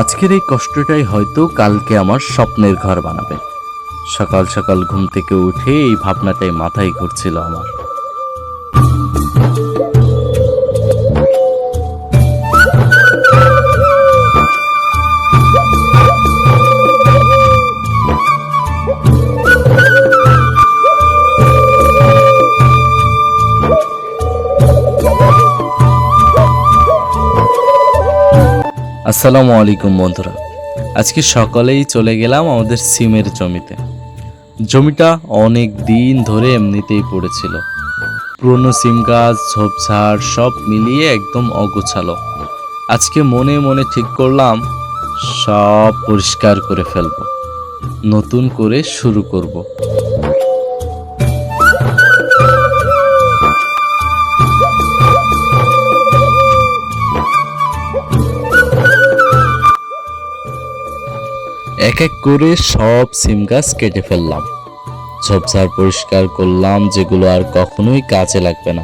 আজকের এই কষ্টটাই হয়তো কালকে আমার স্বপ্নের ঘর বানাবে। সকাল সকাল ঘুম থেকে উঠে এই ভাবনাটাই মাথায় ঘুরছিল আমার। আসসালামু আলাইকুম বন্ধুরা, আজকে সকালেই চলে গেলাম আমাদের সিমের জমিতে। জমিটা অনেক দিন ধরে এমনিতেই পড়েছিল, পুরনো সিম গাছ ঝোপঝাড় সব মিলিয়ে একদম অগোছালো। আজকে মনে মনে ঠিক করলাম সব পরিষ্কার করে ফেলবো, নতুন করে শুরু করব। এক এক করে সব সিম গাছ কেটে ফেললাম, ঝোপঝাড় পরিষ্কার করলাম, যেগুলো আর কখনোই কাজে লাগবে না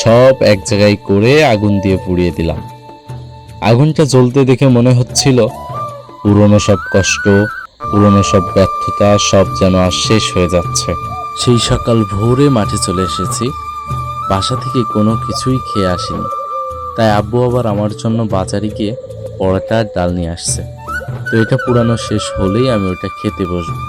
সব এক জায়গায় করে আগুন দিয়ে পুড়িয়ে দিলাম। আগুনটা জ্বলতে দেখে মনে হচ্ছিল পুরনো সব কষ্ট, পুরনো সব ব্যর্থতা সব যেন আর শেষ হয়ে যাচ্ছে। সেই সকাল ভোরে মাঠে চলে এসেছি, বাসা থেকে কোনো কিছুই খেয়ে আসিনি, তাই আব্বু আবার আমার জন্য বাজারে গিয়ে পরোটা আর ডাল নিয়ে আসছে। তো এটা পুরানো শেষ হলেই আমি ওটা খেতে বসবো।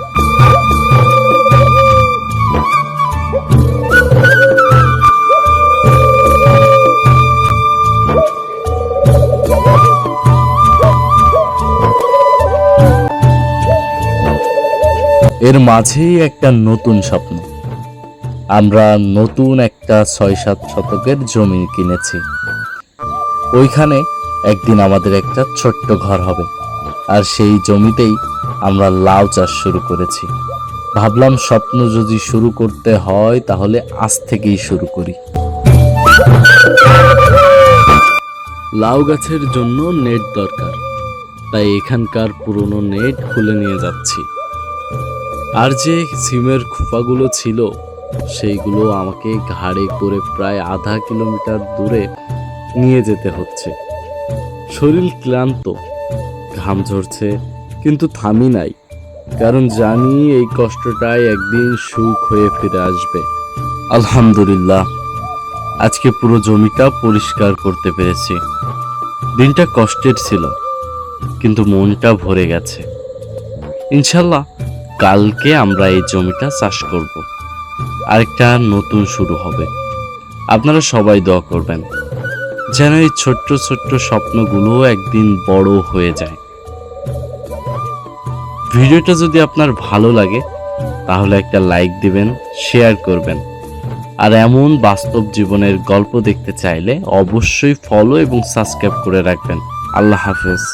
এর মাঝেই একটা নতুন স্বপ্ন। আমরা নতুন একটা ৬-৭ শতকের জমি কিনেছি। ওইখানে একদিন আমাদের একটা ছোট্ট ঘর হবে, আর সেই জমিতেই আমরা লাউ চাষ শুরু করেছি। ভাবলাম স্বপ্ন যদি শুরু করতে হয় তাহলে আজ থেকেই শুরু করি। লাউ গাছের জন্য নেট দরকার, তাই এখানকার পুরনো নেট খুলে নিয়ে যাচ্ছি। আর যে সিমের খোপাগুলো ছিল সেইগুলো আমাকে ঘাড়ে করে প্রায় আধা কিলোমিটার দূরে নিয়ে যেতে হচ্ছে। শরীর ক্লান্ত, ঘাম ঝরছে, কিন্তু থামি নাই, কারণ জানি এই কষ্টটাই একদিন সুখ হয়ে ফিরে আসবে। আলহামদুলিল্লাহ, আজকে পুরো জমিটা পরিষ্কার করতে পেরেছি। দিনটা কষ্টের ছিল, কিন্তু মনটা ভরে গেছে। ইনশাল্লাহ কালকে আমরা এই জমিটা চাষ করব, আরেকটা নতুন শুরু হবে। আপনারা সবাই দোয়া করবেন যেন এই ছোট্ট ছোট্ট স্বপ্নগুলো একদিন বড় হয়ে যায়। ভিডিওটা যদি আপনার ভালো লাগে তাহলে একটা লাইক দিবেন, শেয়ার করবেন, আর এমন বাস্তব জীবনের গল্প দেখতে চাইলে অবশ্যই ফলো এবং সাবস্ক্রাইব করে রাখবেন। আল্লাহ হাফেজ।